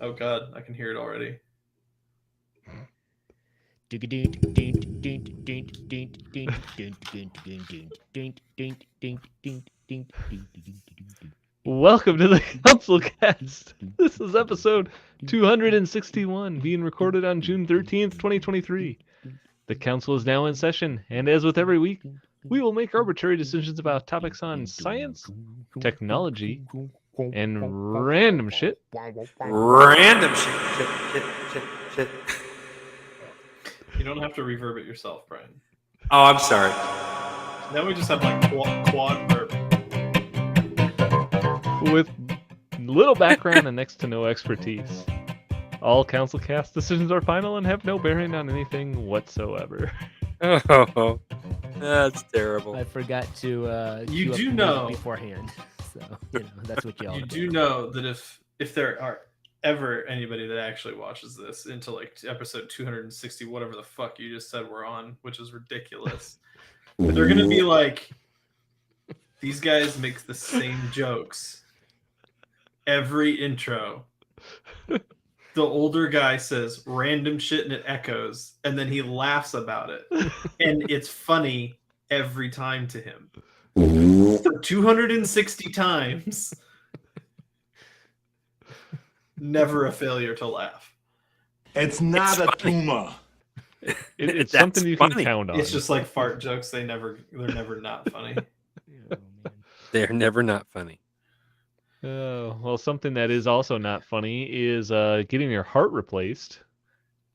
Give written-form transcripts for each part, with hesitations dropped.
Oh God, I can hear it already. Welcome to the CouncilCast. This is episode 261, being recorded on June 13th, 2023. The council is now in session, and as with every week, we will make arbitrary decisions about topics on science, technology, and random shit. Random shit. You don't have to reverb it yourself, Brian. Oh, I'm sorry. Now we just have like quad verb. With little background and next to no expertise. All CouncilCast decisions are final and have no bearing on anything whatsoever. Oh, that's terrible. I forgot to. You queue do up know beforehand, so that's what y'all. You do know that if there are ever anybody that actually watches this into like episode 260, whatever the fuck you just said we're on, which is ridiculous, they're gonna be like, these guys make the same jokes every intro. The older guy says random shit and it echoes, and then he laughs about it, and it's funny every time to him. So 260 times, never a failure to laugh. It's not a tumor. It's That's something you can funny. count on. It's just like fart jokes. They're never not funny. They're never not funny. Well, something that is also not funny is getting your heart replaced.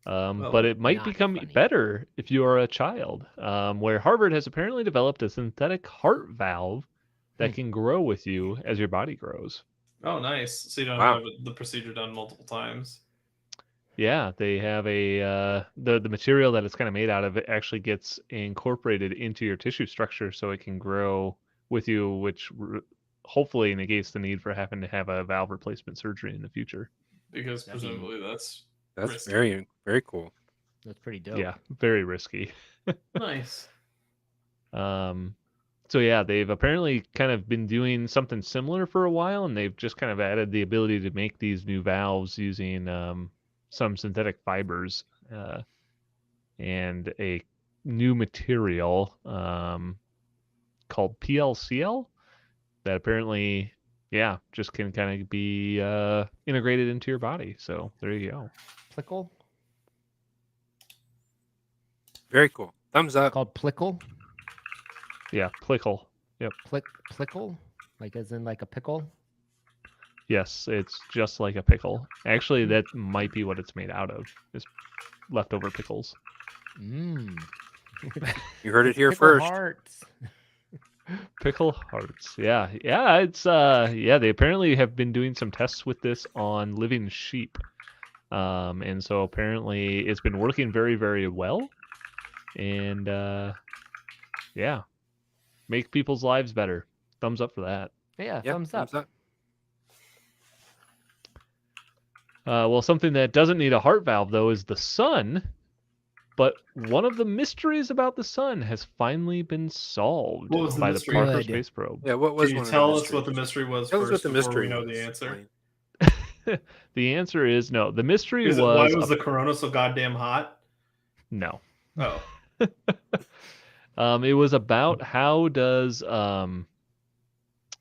But it might not become funny. better if you are a child. Where Harvard has apparently developed a synthetic heart valve that can grow with you as your body grows. Oh, nice. So you don't Wow. have the procedure done multiple times. Yeah, they have the material that it's kind of made out of. It actually gets incorporated into your tissue structure, so it can grow with you, which hopefully negates the need for having to have a valve replacement surgery in the future. Because That'd be- presumably that's That's risky. very cool. That's pretty dope. Yeah, very risky. Nice. So yeah, they've apparently kind of been doing something similar for a while, and they've just kind of added the ability to make these new valves using some synthetic fibers and a new material called PLCL that apparently, yeah, just can kind of be integrated into your body. So there you go. Plickle. Very cool. Thumbs up. Called plickle. Yeah, Plickle. Plickle. Like as in like a pickle. Yes, it's just like a pickle. Actually, that might be what it's made out of. Is leftover pickles. Mmm. You heard it here Pickle first. hearts. Pickle hearts. Yeah. It's yeah. They apparently have been doing some tests with this on living sheep, and so apparently it's been working very, very well, and yeah, make people's lives better. Thumbs up for that. Yeah, Yep, thumbs up. Well, something that doesn't need a heart valve though is the sun. But one of the mysteries about the sun has finally been solved What was the by mystery? the Parker Good. Space Probe. Yeah, what was Can you one of tell the us what the mysteries? mystery was Tell us first what the before mystery we know was. the answer? The answer is no. The mystery Is it was why was the corona so goddamn hot? no. Oh, It was about how does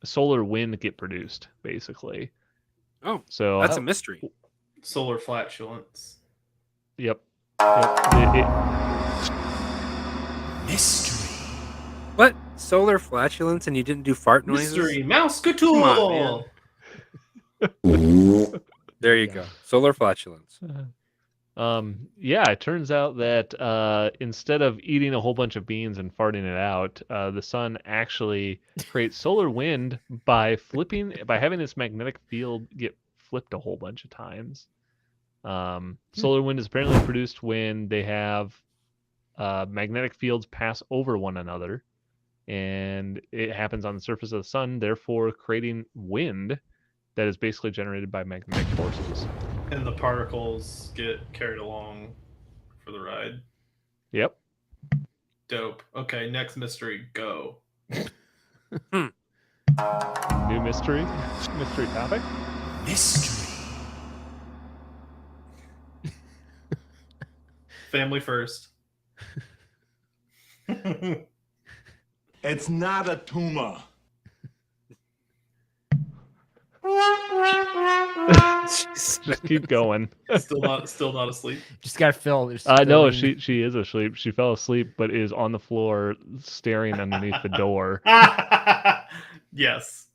solar wind get produced, basically. Oh, So that's a mystery. solar flatulence. yep. Mystery. What? Solar flatulence and you didn't do fart noises? Mystery mouse Come couture. on, There you go. Solar flatulence. Yeah, it turns out that instead of eating a whole bunch of beans and farting it out, the sun actually creates solar wind by having its magnetic field get flipped a whole bunch of times. Solar wind is apparently produced when they have magnetic fields pass over one another, and it happens on the surface of the sun, therefore creating wind that is basically generated by magnetic forces. And the particles get carried along for the ride. Yep. Dope. Okay, next mystery, go. New mystery topic. Mystery. Family first. It's not a tumor. Just keep going. Still not asleep. Just got to fill. There's No, filling. she is asleep. She fell asleep, but is on the floor staring underneath the door. Yes.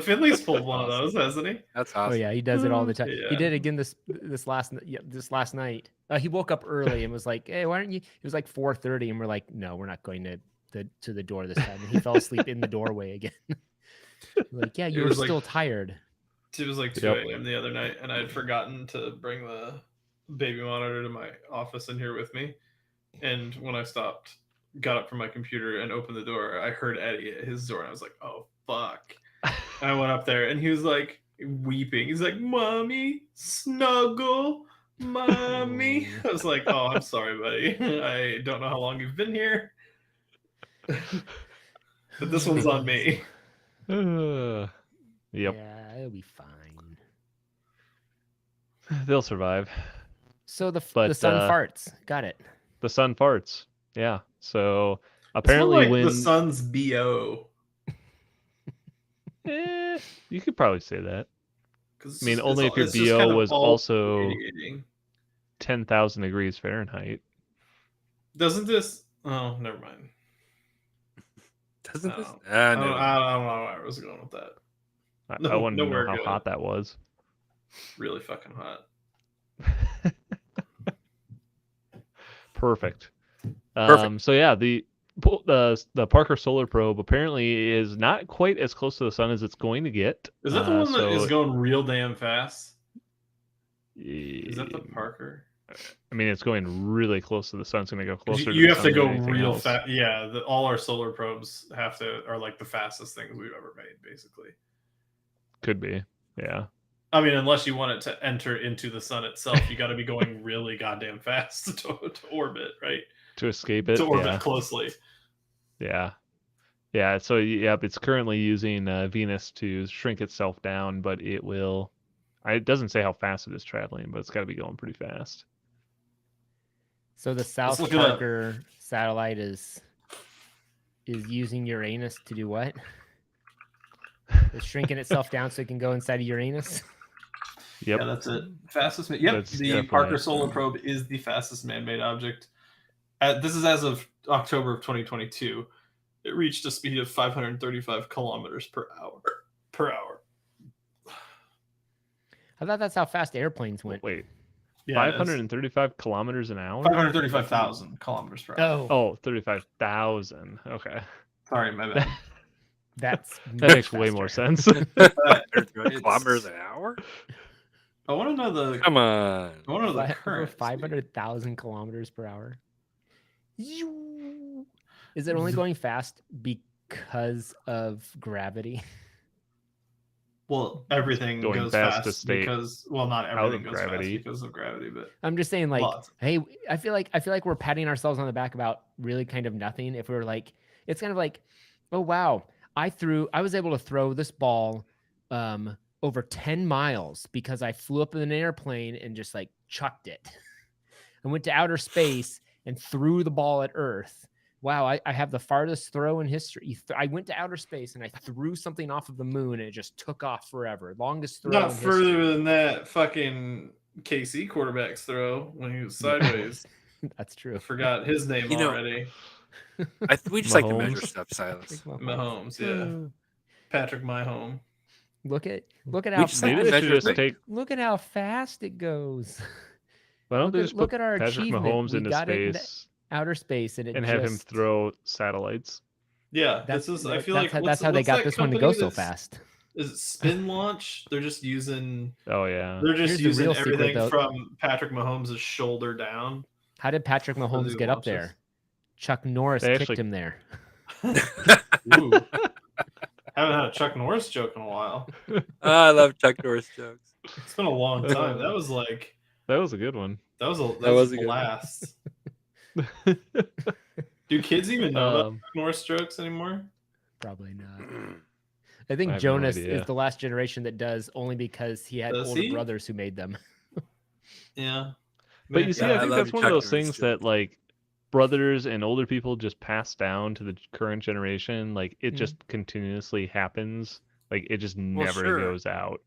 Finley's pulled one of Awesome. those, hasn't he? That's Oh awesome. yeah, he does it all the time. Yeah. He did it again this last night. He woke up early and was like, "Hey, why aren't you?" It was like 4:30, and we're like, "No, we're not going to the door this time." And he fell asleep in the doorway again. We're like, yeah, you were was like- still tired. It was like 2 Yep. a.m. the other night, and I had forgotten to bring the baby monitor to my office in here with me. And when I got up from my computer and opened the door, I heard Eddie at his door, and I was like, "Oh fuck!" And I went up there, and he was like weeping. He's like, "Mommy, snuggle, mommy." I was like, "Oh, I'm sorry, buddy. I don't know how long you've been here, but this one's on me." Yep, Yeah, it'll be fine. they'll survive. So the But, sun farts. Got it. The sun farts. Yeah. So It's more apparently, like when the sun's bo. you could probably say that. I mean, only if your it's just BO kind of was all also radiating. 10,000 degrees Fahrenheit. Doesn't this? Oh, never mind. Doesn't this? No. Ah, I no. don't know where I was going with that. I No, wanted to know nowhere how good. hot that was. Really fucking hot. Perfect. Perfect. So yeah, the Parker Solar Probe apparently is not quite as close to the sun as it's going to get. Is that the one that is so going real damn fast? Is that the Parker? I mean, it's going really close to the sun. It's going to go 'Cause closer. You to have the to sun go than anything real else. fast. Yeah, all our solar probes are like the fastest things we've ever made, basically. Could be. Yeah. I mean, unless you want it to enter into the sun itself, you got to be going really goddamn fast to orbit, right? To escape it. To orbit Yeah. closely. Yeah. Yeah. So yeah, it's currently using Venus to shrink itself down, but it will. It doesn't say how fast it is traveling, but it's got to be going pretty fast. So the South look it up. Parker satellite is using Uranus to do what? It's shrinking itself down so it can go inside of Uranus. Yep. Yeah, that's it. Fastest. Yep, That's the definitely Parker it. Solar Probe is the fastest man-made object. This is as of October of 2022. It reached a speed of 535 kilometers per hour. I thought that's how fast airplanes went. Wait. Yeah, 535 kilometers an hour? 535,000 kilometers per hour. Oh, Oh, 35,000. Okay. Sorry, my bad. that's That makes way more sense. Kilometers an hour? I want to know the. Come on. I want to know the Over current. 500,000 kilometers per hour. Is it only going fast because of gravity? Well, everything Going goes fast to fast stay because not out everything of goes gravity. fast because of gravity, but I'm just saying, like, lots. hey, I feel like we're patting ourselves on the back about really kind of nothing. If we were like, it's kind of like, oh wow, I was able to throw this ball over 10 miles because I flew up in an airplane and just like chucked it. I went to outer space and threw the ball at Earth. Wow, I have the farthest throw in history. I went to outer space and I threw something off of the moon and it just took off forever. Longest throw Not in further history. than that fucking KC quarterback's throw when he was sideways. That's true. I forgot his name You know, already. We just like to measure Mahomes. stuff, Silas. Mahomes, yeah. Patrick Mahomes. Look at We how just like Maybe to they should measure just things. take. look at how fast it goes. Why don't they look just at- look put at our Patrick achievement. Mahomes We into got it into space outer space and it and have him just- throw satellites? Yeah, That's, this is. I that- feel that's like how, that's how they what's got that this one to company go so that's- fast. Is it Spin Launch? They're just using. Oh yeah. They're just Here's the using real secret, everything though. from Patrick Mahomes' shoulder down. How did Patrick Mahomes these get up launches. there? Chuck Norris They kicked actually- him there. Ooh. Haven't had a Chuck Norris joke in a while. I love Chuck Norris jokes. It's been a long time. That was like That was a good one. that was a was a good one. blast. Do kids even know about Um, Chuck Norris jokes anymore? Probably not. I think I have no Jonas idea. is the last generation that does, only because he had Does older he? brothers who made them. Yeah. But you see, Yeah, I I think love that's your one of Chuck those Norris things joke. that like brothers and older people just pass down to the current generation. Like it just continuously happens. Like it just Well, never sure. goes out.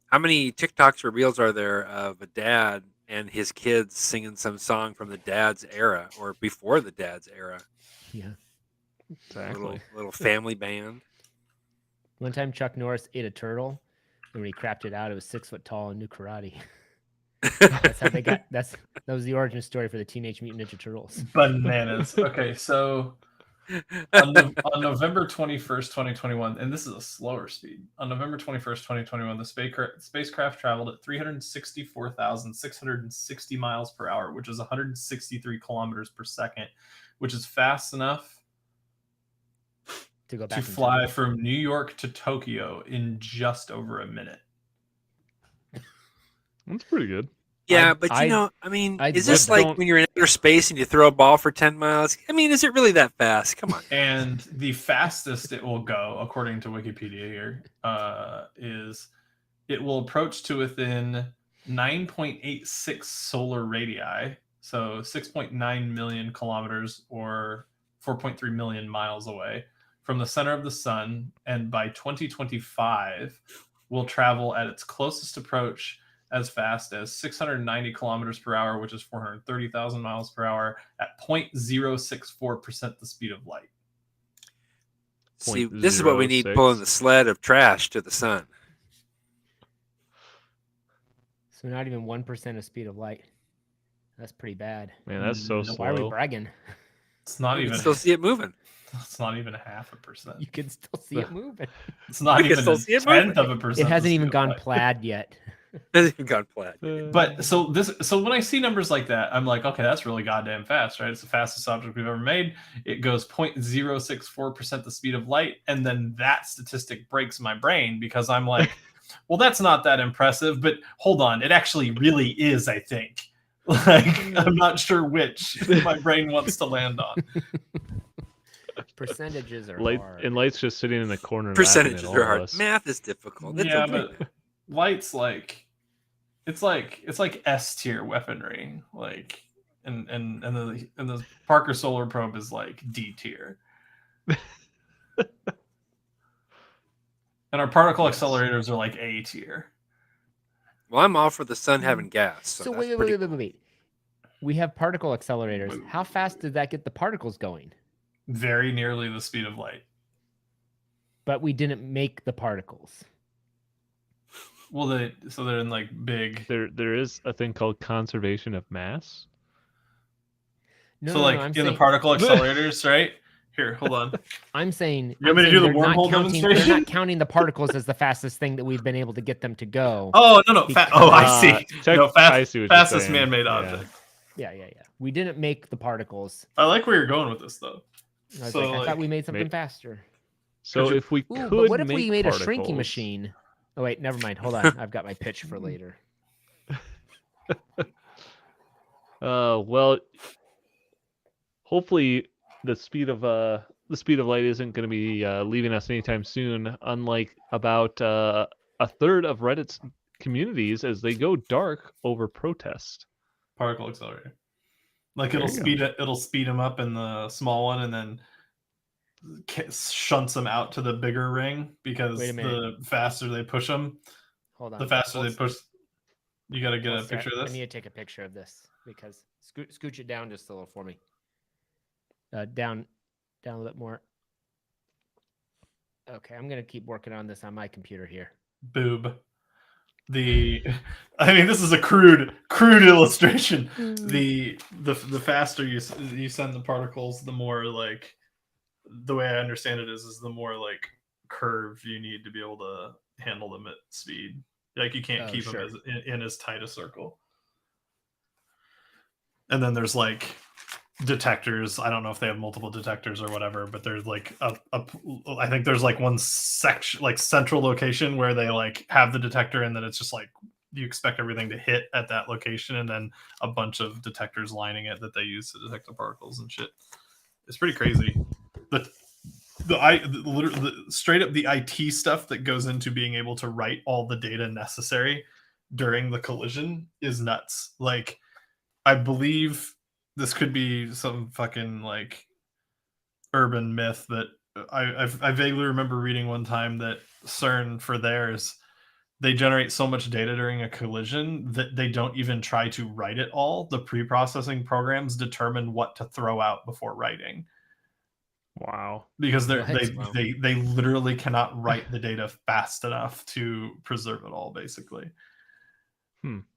How many TikToks or reels are there of a dad and his kids singing some song from the dad's era or before the dad's era? Yeah. Exactly. Little family band. One time Chuck Norris ate a turtle, and when he crapped it out, it was 6 foot tall and knew karate. That's how they got. That was the origin story for the Teenage Mutant Ninja Turtles. Bananas. Okay, so on November 21st, 2021, and this is a slower speed. On November 21st, 2021, the spacecraft traveled at 364,660 miles per hour, which is 163 kilometers per second, which is fast enough To go to back in fly time. from New York to Tokyo in just over a minute. That's pretty good. Yeah, but I'd I mean, I'd is love this that. like Don't- when you're in outer space and you throw a ball for 10 miles? I mean, is it really that fast? Come on. And the fastest it will go, according to Wikipedia here, is it will approach to within 9.86 solar radii, so 6.9 million kilometers or 4.3 million miles away from the center of the sun, and by 2025 will travel at its closest approach as fast as 690 kilometers per hour, which is 430,000 miles per hour, at 0.064% the speed of light. See, this is what we need 0.06. pulling the sled of trash to the sun. So not even 1% of speed of light. That's pretty bad. Man, that's so Nope. Why are we slow. bragging? It's not You even. can still see it moving. It's not even 0.5%. You can still see it moving. It's not I can even still a see it tenth moving. of a percent. It the hasn't speed even of gone light. plaid yet. Hasn't even gone flat. But so when I see numbers like that, I'm like, okay, that's really goddamn fast, right? It's the fastest object we've ever made. It goes 0.064% the speed of light, and then that statistic breaks my brain because I'm like, well, that's not that impressive. But hold on, it actually really is. I think. Like, I'm not sure which my brain wants to land on. Percentages are Light hard. and Light's just sitting in the corner. Percentages laughing at are all hard. of us. Math is difficult. It's Yeah, okay. but light's like it's like S tier weaponry, like and the Parker Solar Probe is like D tier. And our particle Yes. accelerators are like A tier. Well, I'm all for the sun having gas. So, So that's wait. pretty cool. We have particle accelerators. How fast did that get the particles going? Very nearly the speed of light. But we didn't make the particles. Well, they're in like big. There is a thing called conservation of mass. No, So no, like no, I'm in saying, the particle accelerators, right? Here, hold on. I'm saying, You want me to do the they're not wormhole counting. They're demonstration? not counting the particles as the fastest thing that we've been able to get them to go. Oh no! Oh, I see. I see what you're fastest saying. man-made Yeah. object. Yeah. We didn't make the particles. I like where you're going with this, though. I was So, like, I thought like, we made something faster. So Could you- if we Ooh, could but what if make we made a shrinking particles- machine? Oh wait, never mind. Hold on, I've got my pitch for later. Well, hopefully the speed of light isn't going to be leaving us anytime soon. Unlike about a third of Reddit's communities as they go dark over protest. Particle accelerator. Like There it'll you go. it'll speed them up in the small one, and then shunts them out to the bigger ring because Wait a minute. the faster they push them, Hold on. the faster Hold they push. You got to get Hold a still. picture of I this. need to take a picture of this because scooch it down just a little for me. Down a little bit more. Okay, I'm gonna keep working on this on my computer here. Boob. I mean, this is a crude illustration. The faster you send the particles, the more like the way I understand it is the more like curve you need to be able to handle them at speed. Like you can't keep sure. them in as tight a circle. And then there's like detectors. I don't know if they have multiple detectors or whatever, but there's like I think there's like one section, like central location where they like have the detector, and then it's just like you expect everything to hit at that location, and then a bunch of detectors lining it that they use to detect the particles and shit. It's pretty crazy. Straight up the IT stuff that goes into being able to write all the data necessary during the collision is nuts. Like, I believe this could be some fucking like urban myth that I vaguely remember reading one time that CERN for theirs, they generate so much data during a collision that they don't even try to write it all. The pre-processing programs determine what to throw out before writing. Wow. Because What? they literally cannot write the data fast enough to preserve it all, basically.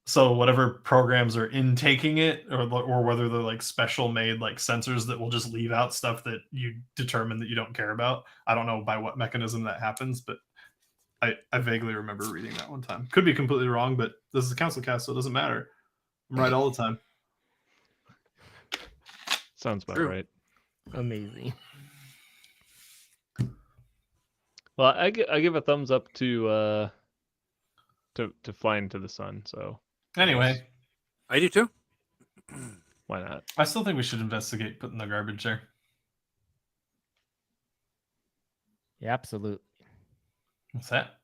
So whatever programs are intaking it, or whether they're like special made like sensors that will just leave out stuff that you determine that you don't care about. I don't know by what mechanism that happens, but I vaguely remember reading that one time. Could be completely wrong, but this is a CouncilCast, so it doesn't matter. I'm right all the time. Sounds about True. right. Amazing. Well, I give a thumbs up to fly into the sun. So Anyway, I do too. why not? I still think we should investigate putting the garbage there. Yeah, absolutely. What's that?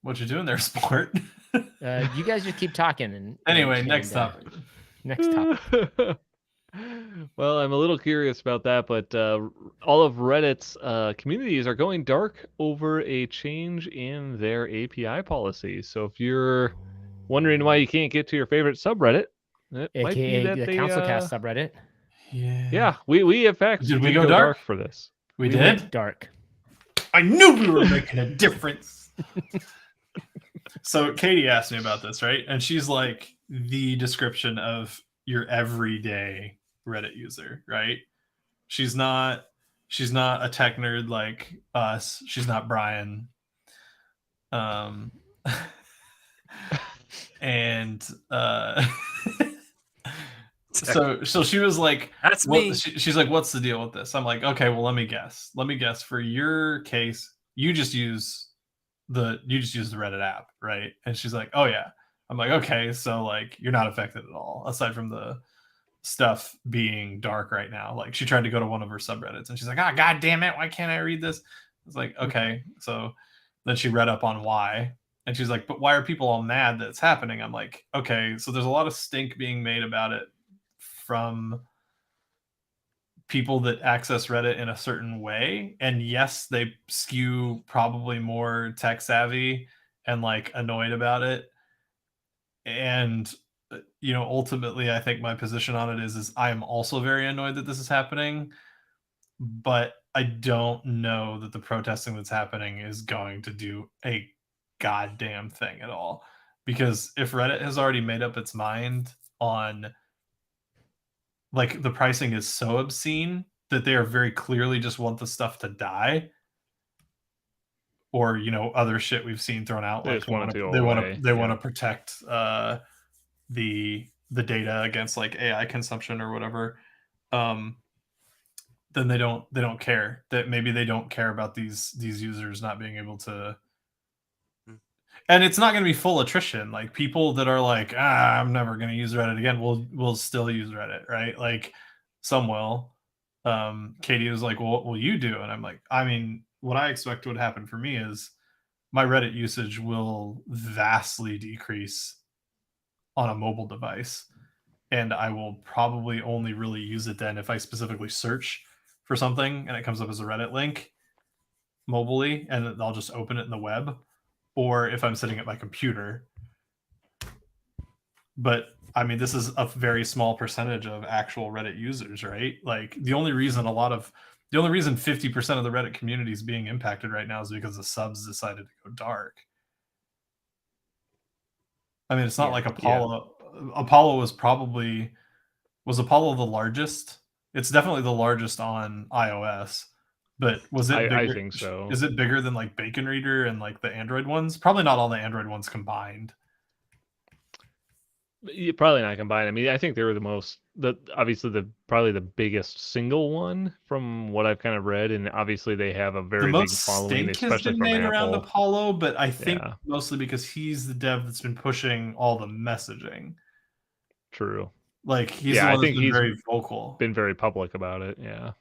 What you doing there, sport? You guys just keep talking. And Anyway, next topic. Next topic. Well, I'm a little curious about that, but all of Reddit's communities are going dark over a change in their API policies. So if you're wondering why you can't get to your favorite subreddit, it might be AKA that the they CouncilCast subreddit. yeah, we in fact Did we did go dark? for this. We went did? dark. I knew we were making a difference. So Katie asked me about this, right? And she's like the description of your everyday Reddit user, right? She's not a tech nerd like us. She's not Brian. And so she was like, That's me. She's like, what's the deal with this? I'm like, okay, well, let me guess. For your case, you just use the Reddit app, right? And she's like, oh yeah. I'm like, okay, so like you're not affected at all, aside from the stuff being dark right now. Like, she tried to go to one of her subreddits and she's like, ah, god damn it, why can't I read this? It's like, okay. So then she read up on why, and she's like, but why are people all mad that it's happening? I'm like, okay, so there's a lot of stink being made about it from people that access Reddit in a certain way. And yes, they skew probably more tech savvy and like annoyed about it. And ultimately, I think my position on it is I am also very annoyed that this is happening, but I don't know that the protesting that's happening is going to do a goddamn thing at all. Because if Reddit has already made up its mind on, like, the pricing is so obscene that they are very clearly just want the stuff to die, or other shit we've seen thrown out, They like just want it to go they away. want to protect the data against like AI consumption or whatever. Then they don't care. That maybe they don't care about these users not being able to. And it's not going to be full attrition. Like, people that are like, I'm never going to use Reddit again, will still use Reddit, right? Like, some will. Katie was like, well, what will you do? And I'm like, I mean, what I expect would happen for me is my Reddit usage will vastly decrease on a mobile device. And I will probably only really use it then if I specifically search for something and it comes up as a Reddit link mobilely, and I'll just open it in the web, or if I'm sitting at my computer. But I mean, this is a very small percentage of actual Reddit users, right? Like, the only reason 50% of the Reddit community is being impacted right now is because the subs decided to go dark. I mean, it's not like Apollo. Apollo was Apollo the largest? It's definitely the largest on iOS. But was it bigger? I think so. Is it bigger than like Bacon Reader and like the Android ones? Probably not all the Android ones combined. Probably not combined. I mean, I think they were probably the biggest single one from what I've kind of read, and obviously they have a very big following, Stink has especially been from made Apple. around Apollo, but I think Yeah. mostly because he's the dev that's been pushing all the messaging. True. Like, he's the one that's been very vocal. Been very public about it. Yeah.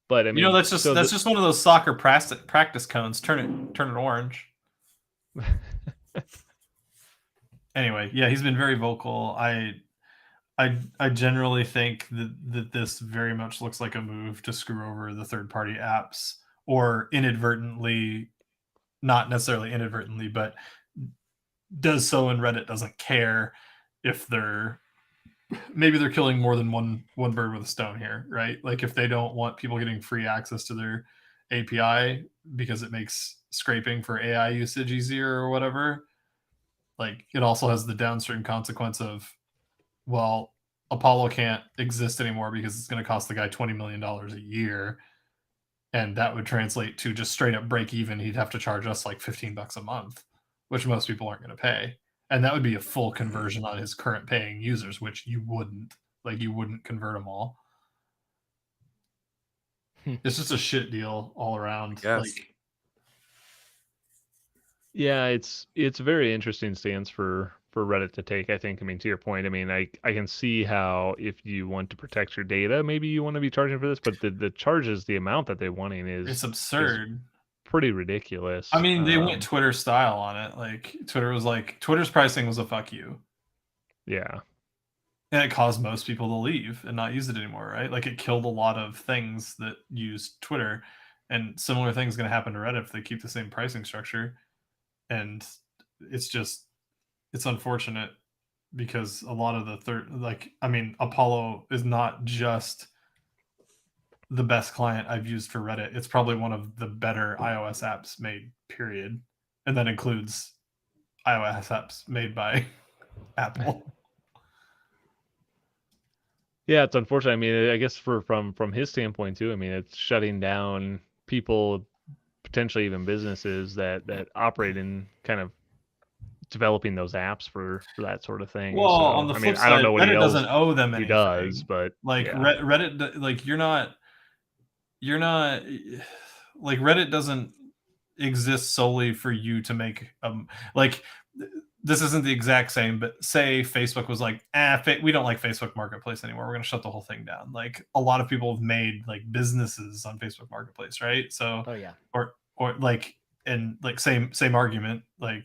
But I mean, that's just so just one of those soccer practice cones. Turn it orange. Anyway, yeah, he's been very vocal. I generally think that this very much looks like a move to screw over the third party apps, or inadvertently, not necessarily inadvertently, but does so, and Reddit doesn't care if maybe they're killing more than one bird with a stone here, right? Like if they don't want people getting free access to their API because it makes scraping for AI usage easier or whatever, like it also has the downstream consequence of, well, Apollo can't exist anymore because it's going to cost the guy $20 million a year. And that would translate to just straight up break even. He'd have to charge us like $15 a month, which most people aren't going to pay. And that would be a full conversion on his current paying users, which you wouldn't. Like, you wouldn't convert them all. It's just a shit deal all around. Yes. Like, yeah, it's a very interesting stance for Reddit to take, I think. I mean, to your point, I mean, I can see how if you want to protect your data, maybe you want to be charging for this, but the charges, the amount that they're wanting it's absurd. pretty ridiculous. I mean, they went Twitter style on it. Like, Twitter's pricing was a fuck you. Yeah. And it caused most people to leave and not use it anymore, right? Like, it killed a lot of things that use Twitter, and similar things going to happen to Reddit if they keep the same pricing structure. And it's unfortunate because a lot of Apollo is not just the best client I've used for Reddit. It's probably one of the better iOS apps made, period. And that includes iOS apps made by Apple. Yeah, it's unfortunate. I mean, I guess from his standpoint too, I mean, it's shutting down people, potentially even businesses that operate in kind of developing those apps for that sort of thing. Well, so, on the I flip mean, I don't side, know what Reddit he doesn't owe them he anything. does, but like yeah. Reddit, like you're not like Reddit doesn't exist solely for you to make like this isn't the exact same, but say Facebook was like, we don't like Facebook Marketplace anymore. We're going to shut the whole thing down. Like a lot of people have made like businesses on Facebook Marketplace, right? So, Oh yeah. or like, and like same argument. Like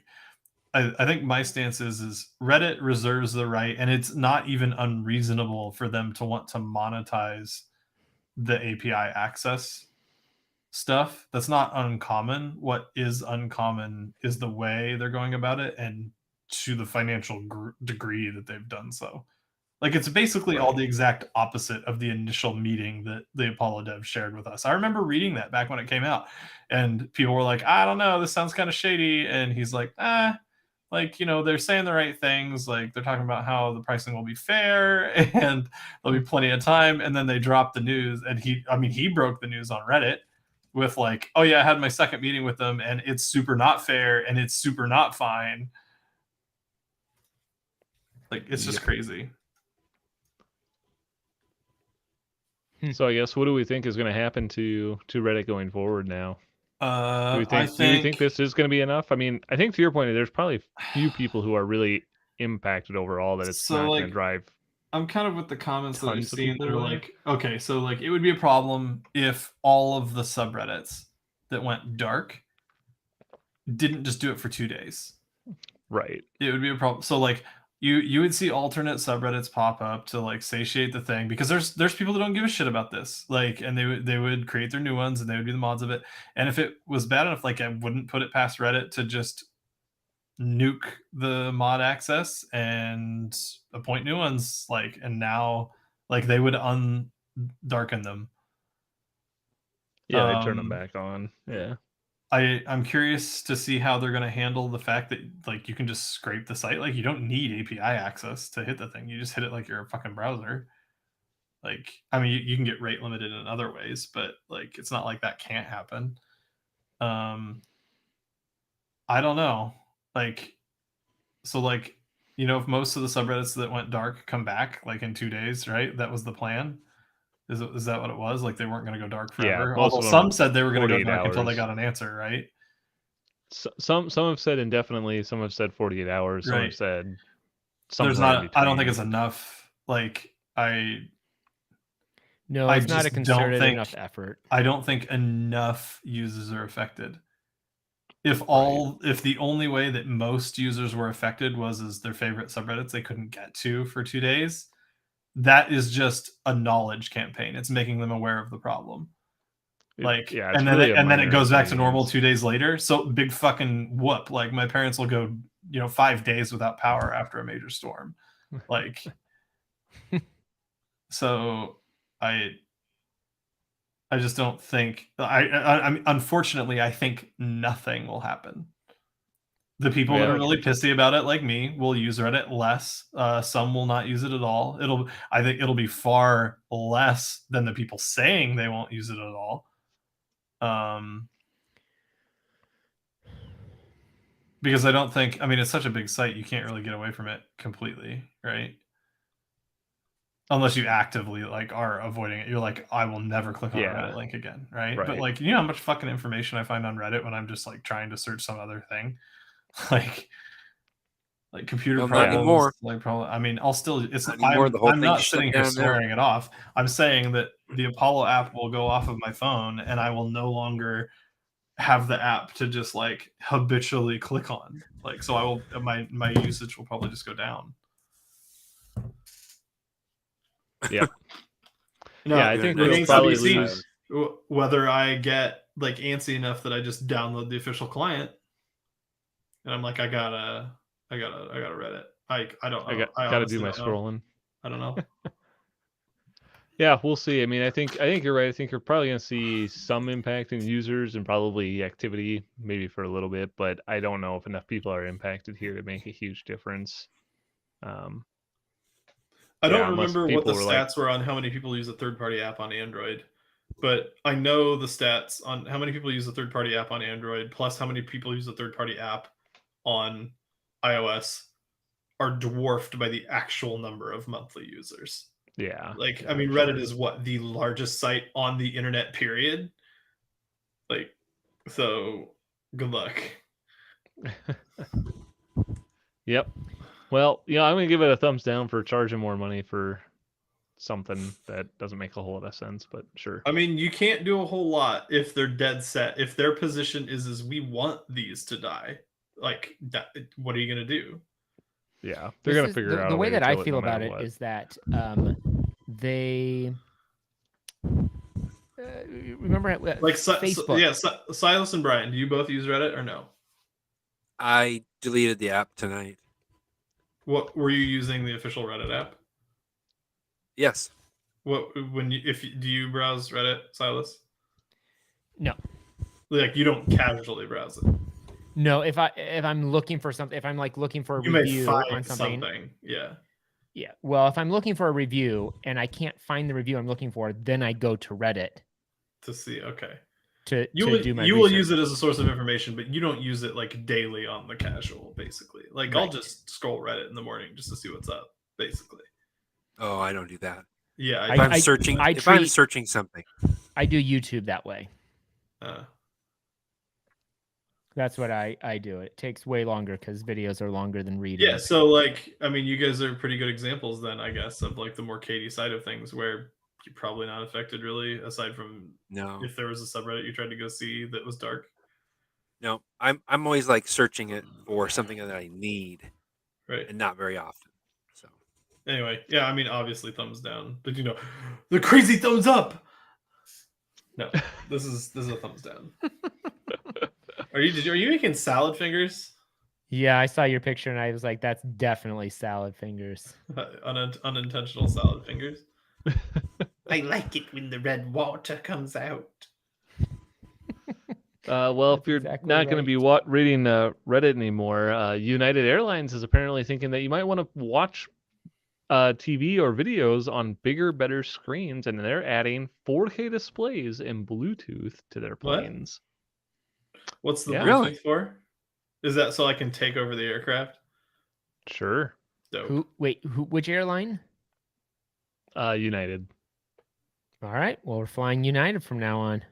I think my stance is Reddit reserves the right, and it's not even unreasonable for them to want to monetize the API access stuff. That's not uncommon. What is uncommon is the way they're going about it, and to the financial degree that they've done so. Like it's basically all the exact opposite of the initial meeting that the Apollo devs shared with us. I remember reading that back when it came out, and people were like, I don't know, this sounds kind of shady. And he's like, like, they're saying the right things. Like they're talking about how the pricing will be fair and there'll be plenty of time. And then they dropped the news, and he broke the news on Reddit with like, oh yeah, I had my second meeting with them and it's super not fair and it's super not fine. Like it's just crazy. So I guess what do we think is going to happen to Reddit going forward now? Do we think this is going to be enough? I mean, I think to your point, there's probably few people who are really impacted overall that it's not going to drive. I'm kind of with the comments that I've tons of seen people that are away. like, okay, so like it would be a problem if all of the subreddits that went dark didn't just do it for 2 days. Right. It would be a problem. So like you would see alternate subreddits pop up to like satiate the thing, because there's people that don't give a shit about this. Like, and they would create their new ones and they would be the mods of it. And if it was bad enough, like I wouldn't put it past Reddit to just nuke the mod access and appoint new ones, like, and now like they would undarken them. Yeah, they turn them back on. Yeah. I'm curious to see how they're going to handle the fact that like you can just scrape the site. Like you don't need API access to hit the thing. You just hit it like you're a fucking browser. Like, I mean, you can get rate limited in other ways, but like it's not like that can't happen. I don't know. Like, so like, if most of the subreddits that went dark come back like in 2 days, right? That was the plan. Is that what it was? Like they weren't going to go dark forever. Yeah, Although some said they were going to go 48 dark until they hours. got an answer, right? Some have said indefinitely. Some have said 48 hours. Some Right. have said There's somewhere in not. I don't think between. it's enough. Like I No, I it's not a just don't concerted think- enough effort. I don't think enough users are affected. If the only way that most users were affected was as their favorite subreddits they couldn't get to for 2 days, that is just a knowledge campaign. It's making them aware of the problem. It's and then really a and then it minor goes back to normal inconvenience. 2 days later. So big fucking whoop. Like my parents will go, 5 days without power after a major storm. Like, so I just don't think I mean, unfortunately, I think nothing will happen. The people that Yeah. are really pissy about it, like me, will use Reddit less. Some will not use it at all. I think it'll be far less than the people saying they won't use it at all. Because I don't think, I mean, it's such a big site, you can't really get away from it completely, right? Unless you actively are avoiding it. You're like, I will never click on a Reddit link again, right? But Right. you know how much fucking information I find on Reddit when I'm just trying to search some other thing, like computer Well, not problems. anymore. I mean, I'll still. Not anymore. The whole I'm thing's not shut sitting here down now. swearing it off. I'm saying that the Apollo app will go off of my phone, and I will no longer have the app to just habitually click on. So I will. My usage will probably just go down. Yep. Yeah, I think we'll remains probably to be seen lose. whether I get antsy enough that I just download the official client, and I'm like, I gotta Reddit. I don't. I gotta honestly do my don't know. scrolling. I don't know. Yeah, we'll see. I mean, I think you're right. I think you're probably going to see some impact in users and probably activity, maybe for a little bit. But I don't know if enough people are impacted here to make a huge difference. I don't unless remember what the people were stats were on how many people use a third-party app on Android, but I know the stats on how many people use a third-party app on Android plus how many people use a third-party app on iOS are dwarfed by the actual number of monthly users. Yeah. I mean, Reddit is what, the largest site on the internet, period. So good luck. Yep. Well, I'm going to give it a thumbs down for charging more money for something that doesn't make a whole lot of sense, but sure. I mean, you can't do a whole lot if they're dead set. If their position is we want these to die, what are you going to do? Yeah, they're going to figure out the a way that I to feel no about matter it what. is that they remember Facebook. Silas and Brian, do you both use Reddit or no? I deleted the app tonight. What were you using the official Reddit app? Yes. Do you browse Reddit, Silas? No. You don't casually browse it. No, if I'm looking for something, if I'm looking for a review on something. Yeah. Yeah. Well, if I'm looking for a review and I can't find the review I'm looking for, then I go to Reddit to see. Okay. You will use it as a source of information, but you don't use it daily on the casual, basically. Right. I'll just scroll Reddit in the morning just to see what's up, basically. Oh, I don't do that. Yeah. If I'm searching something, I do YouTube that way. That's what I do. It takes way longer because videos are longer than reading. Yeah, so I mean, you guys are pretty good examples then, I guess, of the more Katie side of things where you're probably not affected really, aside from if there was a subreddit you tried to go see that was dark. No, I'm always searching it for something that I need, right, and not very often. So anyway, yeah, I mean, obviously thumbs down, but the crazy thumbs up. No, this is a thumbs down. Are you making salad fingers? Yeah, I saw your picture and I was like, that's definitely salad fingers. Unintentional salad fingers. I like it when the red water comes out. Well, if you're not going to be reading Reddit anymore, United Airlines is apparently thinking that you might want to watch TV or videos on bigger, better screens, and they're adding 4K displays and Bluetooth to their planes. What's the Bluetooth for? Is that so I can take over the aircraft? Sure. Dope. Which airline? United. All right. Well, we're flying United from now on.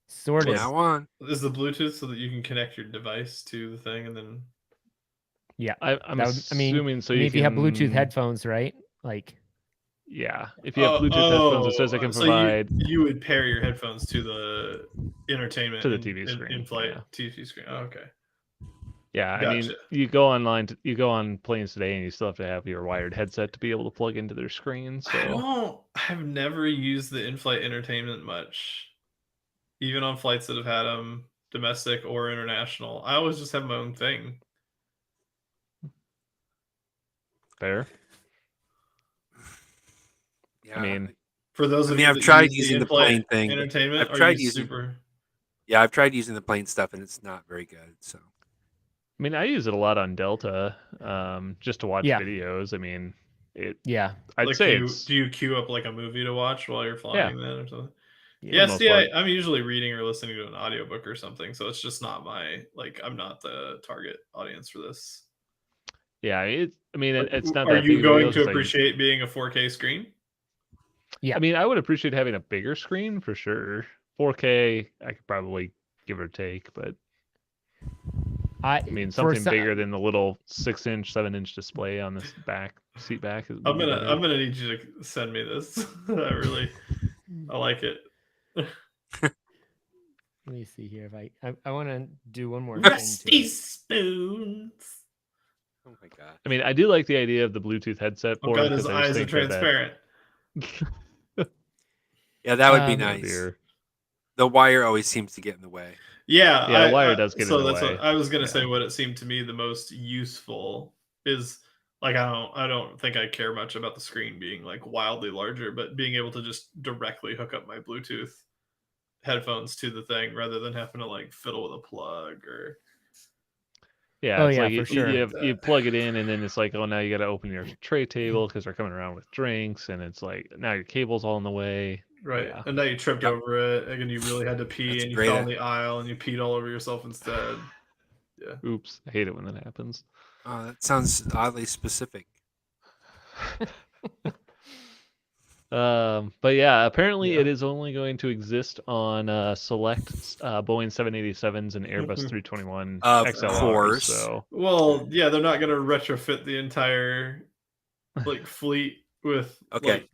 Sort of. Now on. Is the Bluetooth so that you can connect your device to the thing and then? Yeah, I'm assuming so. If you have Bluetooth headphones, right? Yeah, if you have Bluetooth headphones, it says it can so provide you would pair your headphones to the entertainment To the TV screen, in-flight yeah. TV screen. Oh, okay. Yeah, I mean, Gotcha. you go on planes today, and you still have to have your wired headset to be able to plug into their screen. So I've never used the in-flight entertainment much, even on flights that have had them domestic or international. I always just have my own thing. fair. Yeah, I mean, For those of you I've that tried use using the in-flight plane thing. But entertainment, I've tried you using. super? Yeah, I've tried using the plane stuff, and it's not very good. So I use it a lot on Delta, just to watch Yeah. videos. I mean, Yeah. I'd Like, say do you queue up like a movie to watch while you're flying then or something? Yeah. Yeah, most see, part. I'm usually reading or listening to an audiobook or something, so it's just not I'm not the target audience for this. Yeah, it's not Are that big you of a deal. going It's to just like, appreciate being a 4K screen? Yeah. I would appreciate having a bigger screen for sure. 4K, I could probably give or take, but for something some- bigger than the little 6-inch, 7-inch display on this seat back. Would I'm be gonna better. need you to send me this. I like it. Let me see here. If I want to do one more Rusty thing to it. spoons. oh my god. I do like the idea of the Bluetooth headset Oh port god, his because I just eyes are think that transparent. Yeah, that would be Oh, nice. dear. The wire always seems to get in the way. Yeah, Yeah, the wire does get in so the that's way. what I was gonna Yeah. say. What it seemed to me the most useful is like I don't think I care much about the screen being like wildly larger, but being able to just directly hook up my Bluetooth headphones to the thing rather than having to like fiddle with a plug or Yeah, Oh, it's yeah, like for sure. you plug it in, and then it's like, oh, now you got to open your tray table because they're coming around with drinks, and it's like now your cable's all in the way. right. Yeah. And now you tripped Yep. over it, and you really had to pee, That's and you great. fell in the aisle, and you peed all over yourself instead. Oops, I hate it when that happens. That sounds oddly specific. But yeah, apparently Yeah. it is only going to exist on select Boeing 787s and Airbus 321 Of XLRs. course. So Well, yeah, they're not gonna retrofit the entire like fleet with Okay. like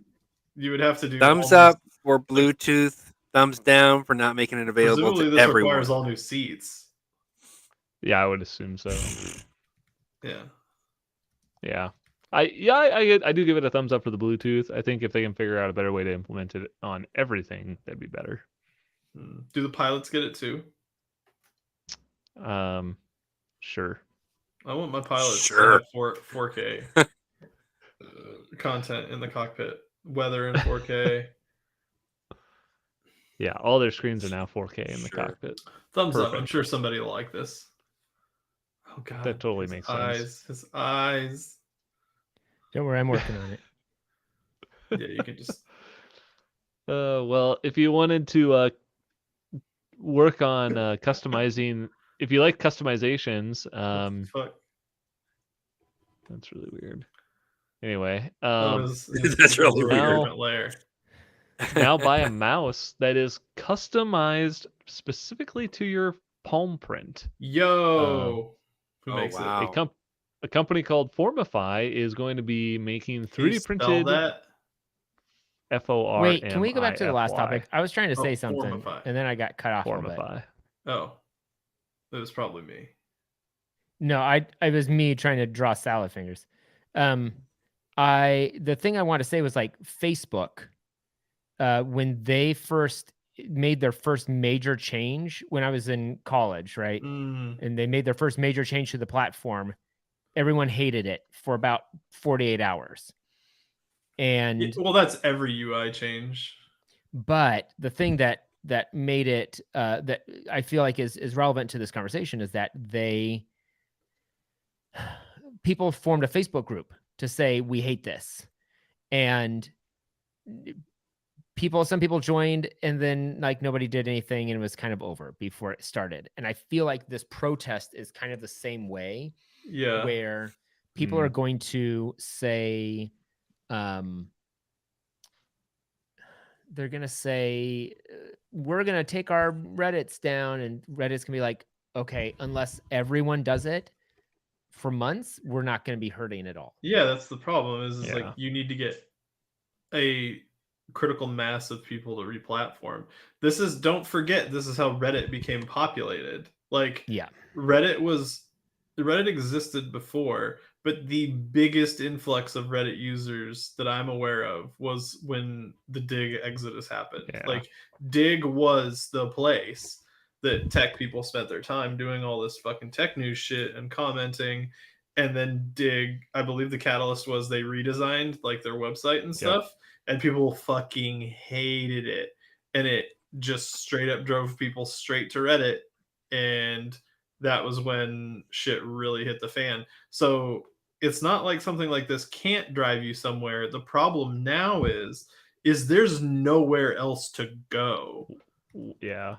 you would have to do Thumbs all up for Bluetooth. Thumbs down for not making it available Presumably to this everyone. requires all new seats. yeah, I would assume so. Yeah. Yeah. I do give it a thumbs up for the Bluetooth. I think if they can figure out a better way to implement it on everything, that'd be better. Do the pilots get it too? Sure. I want my pilots Sure. to have 4K content in the cockpit. Weather in 4K. Yeah, all their screens are now 4K in the Sure. cockpit. Thumbs up. I'm Perfect. sure somebody will like this. Oh god. That totally his makes sense. eyes. His eyes. Don't worry, I'm working on it. Yeah, you can just Well, if you wanted to work on customizing, if you like customizations, fuck. that's really weird. Anyway, That's really a weird. different layer. now buy a mouse that is customized specifically to your palm print. Yo. Who Oh, makes wow. it? A company called Formify is going to be making Can you 3D spell printed that? FORMIFY. Wait, can we go back to the last topic? I was trying to say Oh, something, Formify. and then I got cut off a little bit. Formify. Oh. It was probably me. No, it was me trying to draw salad fingers. The thing I want to say was like Facebook, when they first made their first major change when I was in college, right? And they made their first major change to the platform. Everyone hated it for about 48 hours. And Well, that's every UI change. but the thing that made it that I feel like is relevant to this conversation is that people formed a Facebook group to say we hate this, and some people joined, and then like nobody did anything, and it was kind of over before it started. And I feel like this protest is kind of the same way, Yeah. where people are going to say, they're going to say, we're going to take our Reddits down, and Reddit's going to be like, okay, unless everyone does it for months, we're not going to be hurting at all. Yeah, that's the problem is Yeah. like you need to get a critical mass of people to replatform. Don't forget, this is how Reddit became populated. Like, Yeah. Reddit existed before, but the biggest influx of Reddit users that I'm aware of was when the Dig exodus happened. Yeah. Like, Dig was the place that tech people spent their time doing all this fucking tech news shit and commenting. And then Dig, I believe the catalyst was they redesigned like their website and stuff, and people fucking hated it. And it just straight up drove people straight to Reddit. And that was when shit really hit the fan. So it's not like something like this can't drive you somewhere. The problem now is there's nowhere else to go. Yeah.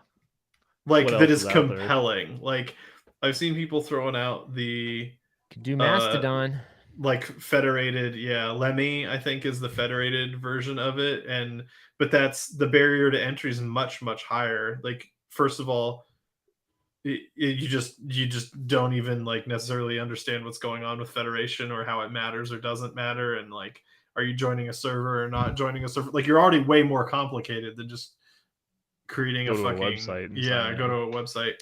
Like, What that else is is out there? compelling. Like, I've seen people throwing out the Could do Mastodon. like federated, Lemmy, I think, is the federated version of it. But that's the barrier to entry is much, much higher. Like, first of all, you just don't even like necessarily understand what's going on with federation or how it matters or doesn't matter, and like, are you joining a server or not joining a server? Like, you're already way more complicated than just creating Go a to a fucking website and sign go in. to a website.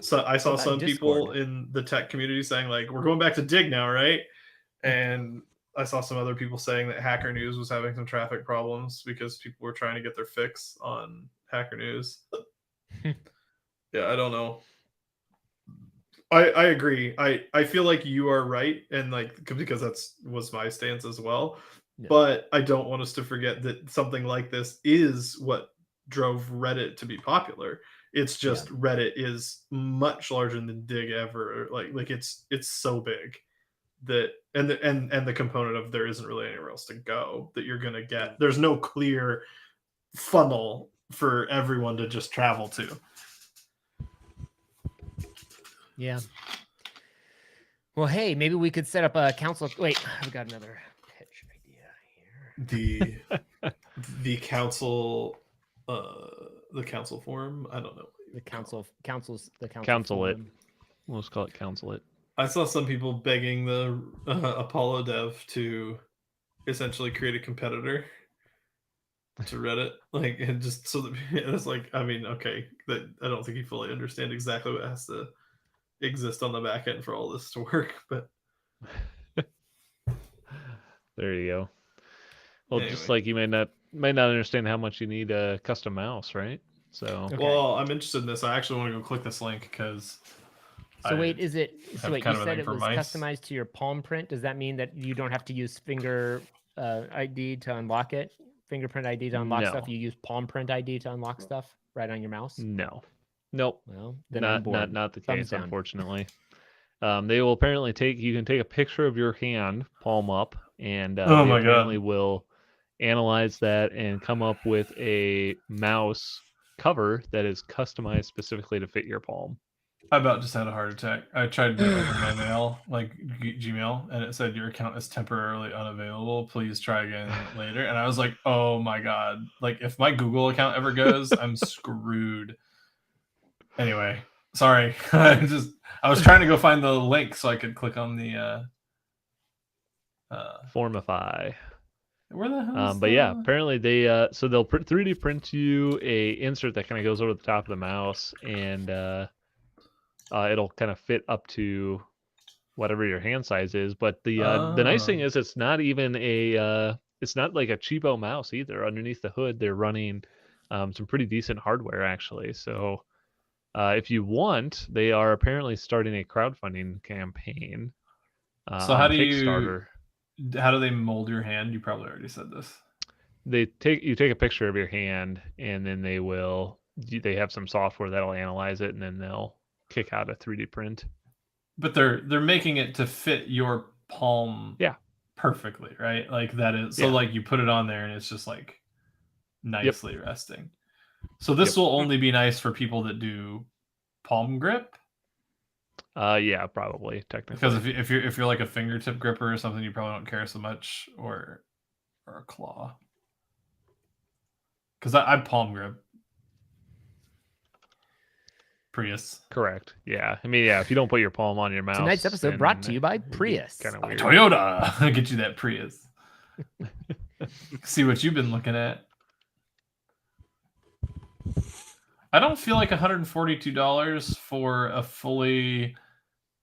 So I saw about some people Discord? in the tech community saying like, we're going back to Dig now, right? And I saw some other people saying that Hacker News was having some traffic problems because people were trying to get their fix on Hacker News. Yeah, I don't know. I agree. I feel like you are right, and like, because that's was my stance as well. Yeah. But I don't want us to forget that something like this is what drove Reddit to be popular. It's just Reddit is much larger than Dig ever. Like it's so big that and the component of there isn't really anywhere else to go that you're gonna get. There's no clear funnel for everyone to just travel to. Yeah. Well, hey, maybe we could set up a council. Wait, I've got another pitch idea here. The council forum. I don't know. The council Council it. forum. We'll just call it council it. I saw some people begging the Apollo dev to essentially create a competitor to Reddit, like, and just so that it's like, I mean, okay, that I don't think you fully understand exactly what has to exist on the back end for all this to work, but There you go. Well, Anyway. just like you might not understand how much you need a custom mouse, right? So Okay. Well, I'm interested in this. I actually want to go click this link because So wait, is it? have So wait, kind you of a said thing it for was mice. customized to your palm print. Does that mean that you don't have to use finger ID to unlock it? Fingerprint ID to unlock stuff. No. You use palm print ID to unlock stuff right on your mouse. no, nope, Well, then I'm bored. not the Thumbs case, down. unfortunately. They will apparently you can take a picture of your hand, palm up, and Oh they my God. apparently will analyze that and come up with a mouse cover that is customized specifically to fit your palm. I about just had a heart attack. I tried to open my mail, like Gmail, and it said your account is temporarily unavailable. Please try again later. And I was like, oh my God. Like, if my Google account ever goes, I'm screwed. Anyway, sorry. I was trying to go find the link so I could click on the Formify. where the hell is But yeah, the- apparently they so they'll 3D print you a insert that kind of goes over the top of the mouse, and it'll kind of fit up to whatever your hand size is. But the nice thing is it's not even it's not like a cheapo mouse either. Underneath the hood, they're running some pretty decent hardware actually. So if you want, they are apparently starting a crowdfunding campaign. So how on do Kickstarter. how do they mold your hand? You probably already said this. You take a picture of your hand, and then they have some software that'll analyze it, and then they'll kick out a 3D print. But they're making it to fit your palm Yeah. perfectly, right? Like that is so Yeah. like you put it on there and it's just like nicely resting. So this will only be nice for people that do palm grip, Yeah, probably technically. because if you're like a fingertip gripper or something, you probably don't care so much, or a claw. Because I palm grip Prius. Correct. Yeah. I mean, yeah. If you don't put your palm on your mouse. Tonight's episode brought to you by then it'd be Prius. Kinda weird. Toyota, get you that Prius. See what you've been looking at. I don't feel like $142 for a fully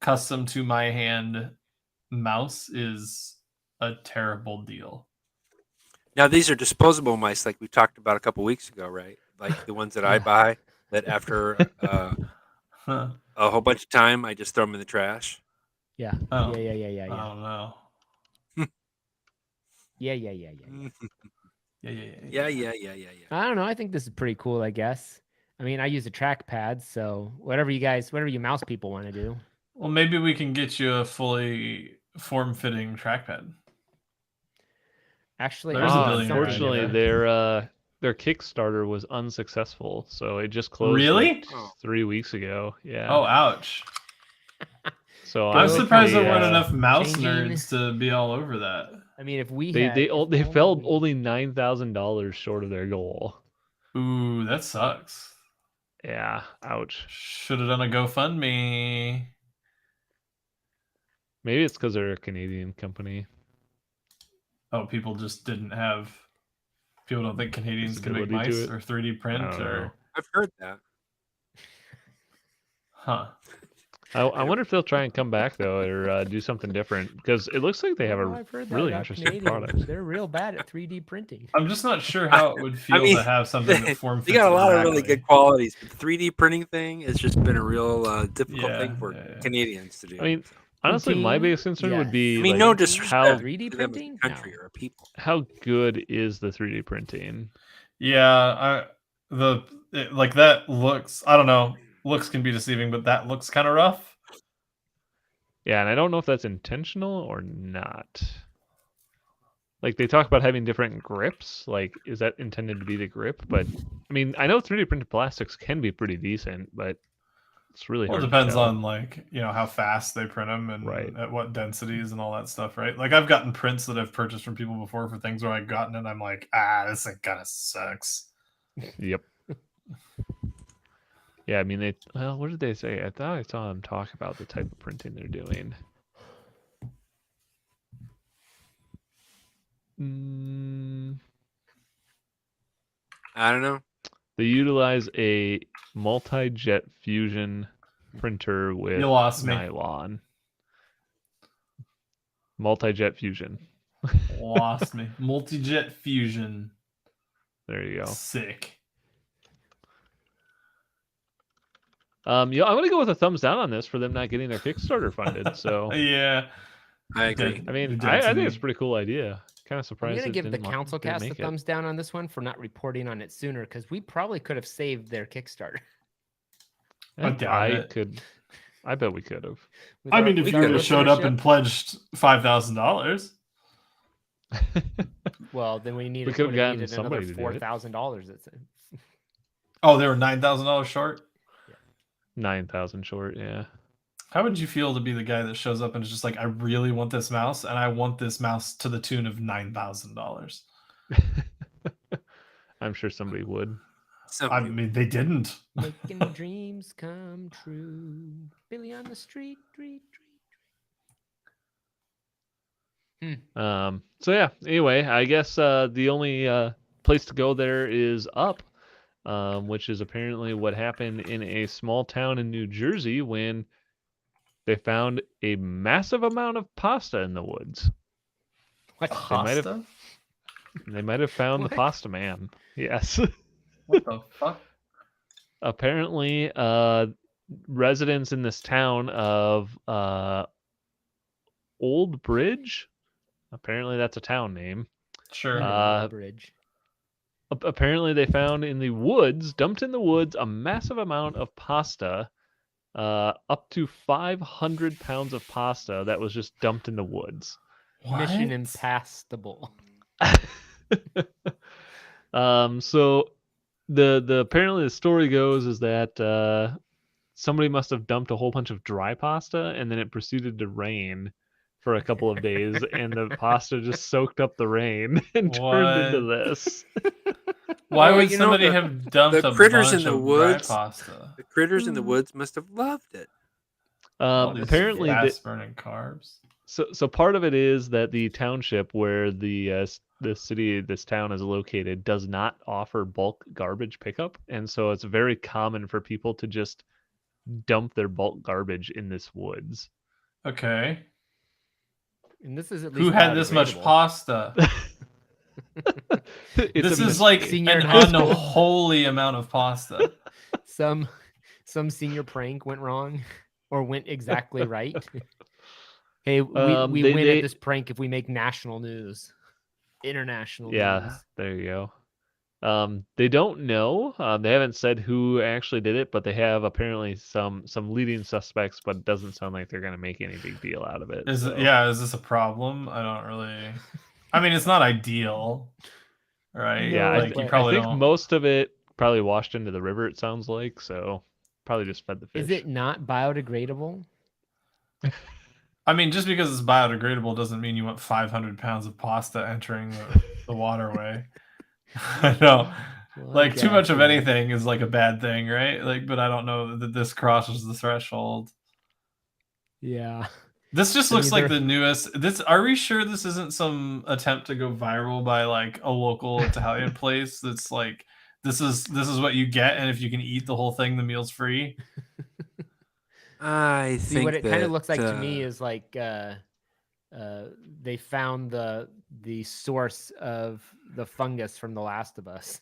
custom to my hand mouse is a terrible deal. Now these are disposable mice, like we talked about a couple weeks ago, right? Like the ones that I Yeah. buy. That after Huh. a whole bunch of time, I just throw them in the trash. Yeah. Oh. Yeah. I don't know. Yeah. Yeah. I don't know. I think this is pretty cool, I guess. I mean, I use a trackpad, so whatever you mouse people want to do. Well, maybe we can get you a fully form-fitting trackpad. Actually, There's a I need billionaire idea something. Unfortunately, their Kickstarter was unsuccessful, so it just closed Really? like 3 weeks ago. Yeah. Oh, ouch. So I'm Go surprised there weren't Council enough mouse changing- nerds to be all over that. I mean, if we they had, they if they fell we- only $9,000 short of their goal. Ooh, that sucks. Yeah. Ouch. Should have done a GoFundMe. Maybe it's because they're a Canadian company. Oh, people just didn't have. People don't think Canadians can make Visibility to mice it? or 3D print I don't or. know. I've heard that. Huh. I wonder if they'll try and come back though, or do something different, because it looks like they have Oh, a I've heard that really about interesting Canadians. product. They're real bad at 3D printing. I'm just not sure how it would feel mean, to have something that form They fits got a lot exactly. of really good qualities, but the 3D printing thing has just been a real difficult thing for yeah. Canadians to do. I mean, honestly, my Printing? biggest concern would Yes. be I mean, like, no disrespect how 3D to them as a printing? country No. or a people. how good is the 3D printing? Yeah, like that looks. I don't know. Looks can be deceiving, but that looks kind of rough. Yeah, and I don't know if that's intentional or not. Like they talk about having different grips. Like, is that intended to be the grip? But I mean, I know 3D printed plastics can be pretty decent, but it's really Well, it hard. depends to tell. on like how fast they print them and Right. at what densities and all that stuff, right? Like I've gotten prints that I've purchased from people before for things where I've gotten it and I'm like, this thing kind of sucks. Yep. Yeah, I mean, well, what did they say? I thought I saw them talk about the type of printing they're doing. I don't know. They utilize a multi-jet fusion printer with You lost me. nylon. Multi-jet fusion. Lost me. Multi-jet fusion. There you go. Sick. Yeah, I'm gonna go with a thumbs down on this for them not getting their Kickstarter funded. So Yeah. I agree. I mean, Dead I to think me. it's a pretty cool idea. Kind of I'm surprised gonna it give the didn't CouncilCast make a it. thumbs down on this one for not reporting on it sooner, because we probably could have saved their Kickstarter. I doubt it. I bet we could have. With I our- mean, if with you our would have showed up listenership. and pledged $5,000. Well, then we could have gotten needed somebody another to do it. $4,000. Oh, they were $9,000 short. 9,000 short. Yeah. How would you feel to be the guy that shows up and is just like, I really want this mouse, and I want this mouse to the tune of $9,000? I'm sure somebody would. I mean, they didn't. Making dreams come true. Billy on the street. So yeah. Anyway, I guess the only place to go there is up, which is apparently what happened in a small town in New Jersey when they found a massive amount of pasta in the woods. What? Pasta? They might have found the What? pasta man. Yes. What the fuck? Apparently, residents in this town of Old Bridge, apparently that's a town name. Sure. Bridge. Apparently they found in the woods, dumped in the woods, a massive amount of pasta, up to 500 pounds of pasta that was just dumped in the woods. Mission What? Impassable. So the apparently the story goes is that somebody must have dumped a whole bunch of dry pasta and then it proceeded to rain for a couple of days and the pasta just soaked up the rain and turned into this. Why Well, would you know, somebody the- have dumped the a critters bunch in the of woods- dry pasta? The critters in the woods must have loved it. All these Apparently fast burning carbs. So part of it is that the township where the this town is located does not offer bulk garbage pickup, and so it's very common for people to just dump their bulk garbage in this woods. Okay. And this is at Who least had this much biodegradable. pasta? It's This a is like senior an in high school. unholy amount of pasta. Some senior prank went wrong or went exactly right. Hey, we They- win they- at this prank if we make national news, international Yeah, news. there you go. They don't know. They haven't said who actually did it, but they have apparently some leading suspects. But it doesn't sound like they're going to make any big deal out of it. Is so. it, yeah, is this a problem? I don't really. I mean, it's not ideal, right? Yeah, No, like you but- probably I think don't. most of it probably washed into the river. It sounds like so. Probably just fed the fish. Is it not biodegradable? I mean, just because it's biodegradable doesn't mean you want 500 pounds of pasta entering the waterway. I know. Well, I Like too much guess, of yeah. anything is like a bad thing, right? Like, but I don't know that this crosses the threshold. Yeah. This just I looks mean, like they're- the newest. This are we sure this isn't some attempt to go viral by like a local Italian place that's like this is what you get, and if you can eat the whole thing, the meal's free. I See, think what it kind that, of looks like to me is like they found the source of the fungus from The Last of Us.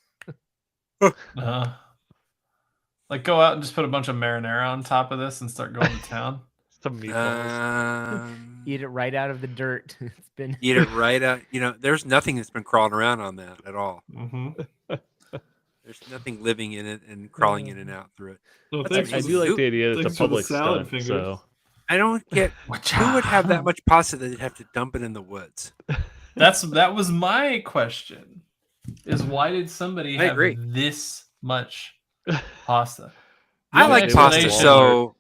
Like go out and just put a bunch of marinara on top of this and start going to town. Some meatballs. Eat it right out of the dirt. It's been Eat it right out. You know, there's nothing that's been crawling around on that at all. Mm-hmm. There's nothing living in it and crawling in and out through it. Well, That's I actually do like soup. the idea that it's Thanks a for the public salad stunt. fingers. So I don't get who would have that much pasta that they'd have to dump it in the woods. That was my question. Is why did somebody I have agree. this much pasta? I The like only pasta, explanation- so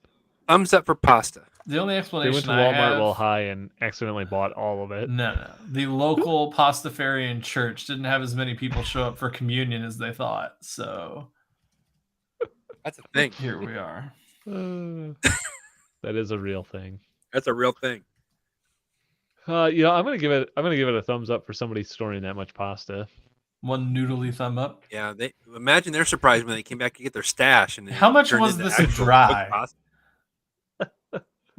thumbs up for pasta. the only they explanation went to I Walmart have, while high and accidentally bought all of it. No. The local Pastafarian church didn't have as many people show up for communion as they thought. So That's a thing. here we are. That is a real thing. That's a real thing. I'm gonna give it a thumbs up for somebody storing that much pasta. One noodly thumb up. Yeah, they imagine they're surprised when they came back to get their stash and it How much turned was into this actual dry? cooked pasta.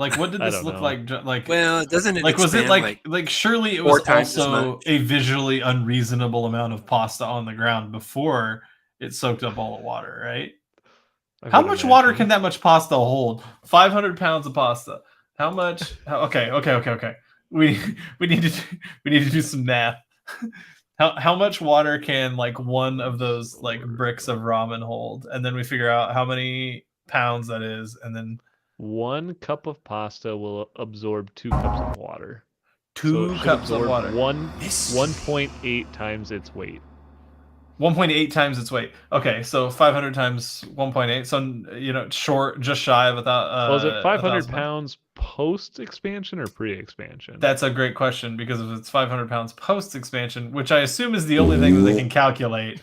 Like, what did I this don't look know. like? Like, Well, doesn't it was it expand, like surely it 4 was times as also much? a visually unreasonable amount of pasta on the ground before it soaked up all the water, right? I How would much water imagine. can that much pasta hold? 500 pounds of pasta. How much? Okay. We need to do some math. How much water can like one of those like bricks of ramen hold, and then we figure out how many pounds that is, and then 1 cup of pasta will absorb 2 cups of water. So 2 it should cups of absorb water. 1.8 times its weight. 1.8 times its weight. Okay, so 500 times 1.8. So short, just shy of Well, is it 500 1,000 pounds post expansion or pre expansion? That's a great question, because if it's 500 pounds post expansion, which I assume is the only thing that they can calculate,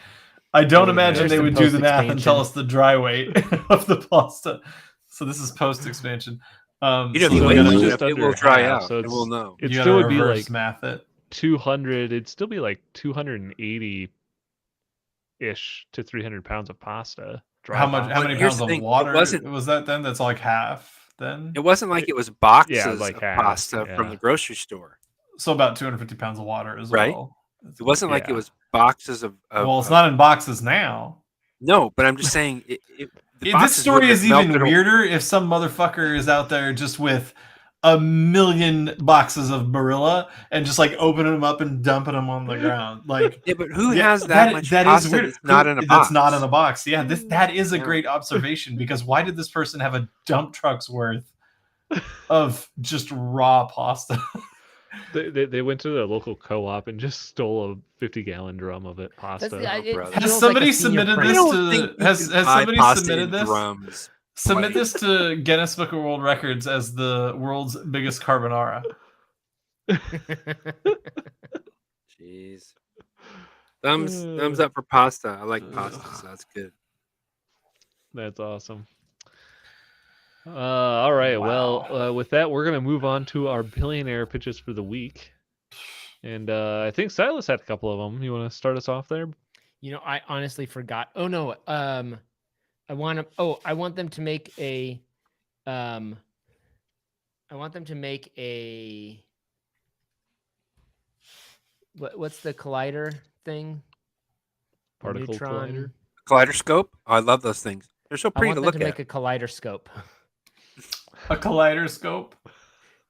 I don't would imagine imagine. they would There's do some the math and tell us post-expansion. the dry weight of the pasta. So this is post expansion. You know, so if you So wait it's long just enough, it under will dry half, out, so and we'll know. It you still gotta would be reverse like math it. 200. It'd still be like 280 ish to 300 pounds of pasta. Dry How much? pasta. How But many here's pounds the of thing, it water wasn't- was that then? That's like half then. It wasn't like it was boxes like of half, pasta from yeah. the grocery store. So about 250 pounds of water as Right. well. It wasn't like it Yeah. was boxes of. Well, it's not in boxes now. No, but I'm just saying. The This boxes story wouldn't is have even melted away. weirder if some motherfucker is out there just with a million boxes of Barilla and just like opening them up and dumping them on the ground. Like, Yeah, but who yeah, has that much pasta that's not in a box? That's not in a box. Yeah, that is a Yeah. great observation, because why did this person have a dump truck's worth of just raw pasta? They went to the local co-op and just stole a 50-gallon drum of it pasta. it brother. Has feels like somebody a senior submitted prank. I this don't to think you has can buy somebody pasta submitted in this? drums. Submit Like- this to Guinness Book of World Records as the world's biggest carbonara. Jeez. Thumbs up for pasta. I like pasta, so that's good. That's awesome. All right. Wow. Well, with that, we're gonna move on to our billionaire pitches for the week. And I think Silas had a couple of them. You want to start us off there? You know, I honestly forgot. Oh no. I want to. Oh, I want them to make a. I want them to make a. What's the collider thing? The Particle neutron- collider. Kaleidoscope. Oh, I love those things. They're so I pretty want to them look to at. make a kaleidoscope. A kaleidoscope.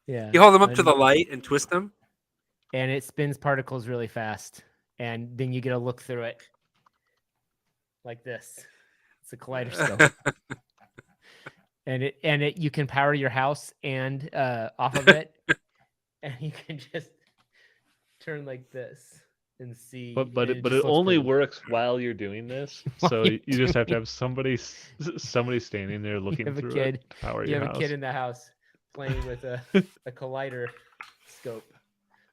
Yeah. You hold them up to the light and twist them. And it spins particles really fast, and then you get a look through it, like this. It's a kaleidoscope. and it you can power your house and off of it, and you can just turn like this and see. But and it just looks only pretty. works while you're doing this. While So you're you just have to doing have somebody standing there looking have a through kid- it to power You your have house. a kid in the house playing with a collider scope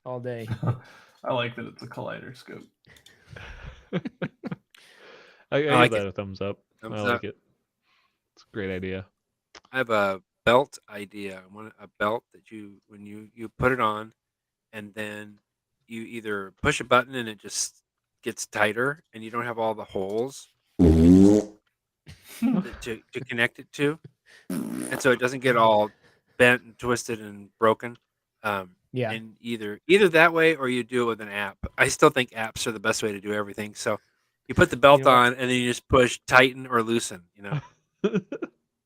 all day. I like that it's a kaleidoscope. I give like that it. a thumbs up. Thumbs I like up. it. It's a great idea. I have a belt idea. I want a belt that when you put it on, and then you either push a button and it just gets tighter, and you don't have all the holes to connect it to, and so it doesn't get all bent and twisted and broken. Yeah. And either that way, or you do it with an app. I still think apps are the best way to do everything. So you put the belt know what? on, and then you just push tighten or loosen. But you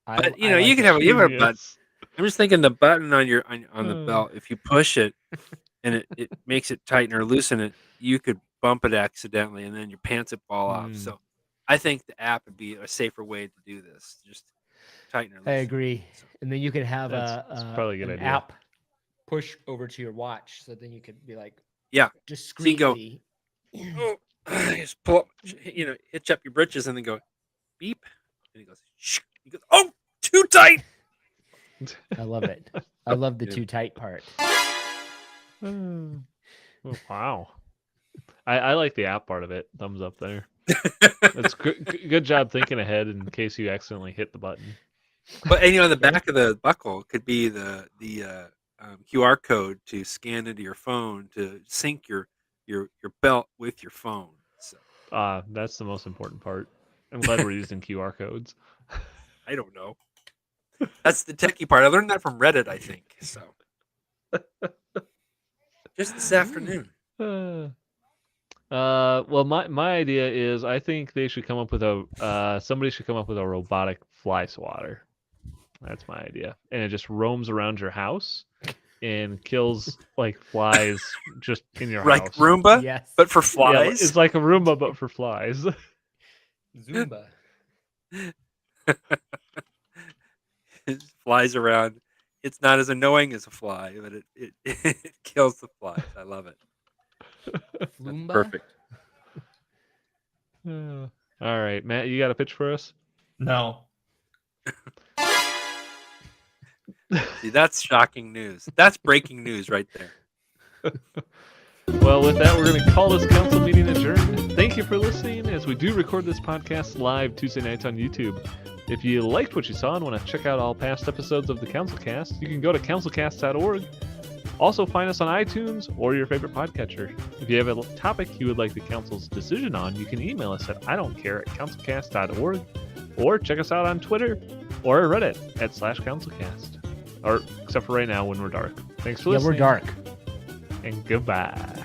I you like can it. have a button. Genius. I'm just thinking the button on your on the Hmm. belt. If you push it and it makes it tighten or loosen it, you could bump it accidentally, and then your pants would fall off. Mm. So I think the app would be a safer way to do this. Just tighten or loosen. I agree. So, And then you could have That's probably a good an idea. app push over to your watch, so then you could be like, Yeah. discreetly. oh, just pull up, hitch up your britches, and then go beep, and he goes, shh. He goes, oh, too tight. I love it. I love the Yeah. too tight part. Oh, wow. I like the app part of it. Thumbs up there. That's good job thinking ahead in case you accidentally hit the button. But the back of the buckle could be the QR code to scan into your phone to sync your belt with your phone. So That's the most important part. I'm glad we're using QR codes. I don't know. That's the techie part. I learned that from Reddit, I think. So just this afternoon. Well, my idea is I think they should come up with somebody should come up with a robotic fly swatter. That's my idea, and it just roams around your house and kills like flies just in your Like house. Roomba, Yes. but for Yeah, flies. it's like a Roomba but for flies. Zumba. It flies around. It's not as annoying as a fly, but it kills the flies. I love it. Flumba. Perfect. All right, Matt, you got a pitch for us? No. See, that's shocking news. That's breaking news right there. Well, with that, we're going to call this council meeting adjourned. Thank you for listening as we do record this podcast live Tuesday nights on YouTube. If you liked what you saw and want to check out all past episodes of the CouncilCast, you can go to councilcast.org. Also, find us on iTunes or your favorite podcatcher. If you have a topic you would like the council's decision on, you can email us at idon'tcare@councilcast.org, or check us out on Twitter or Reddit at /councilcast. Or except for right now when we're dark. Thanks for Yeah, listening. we're dark. And goodbye.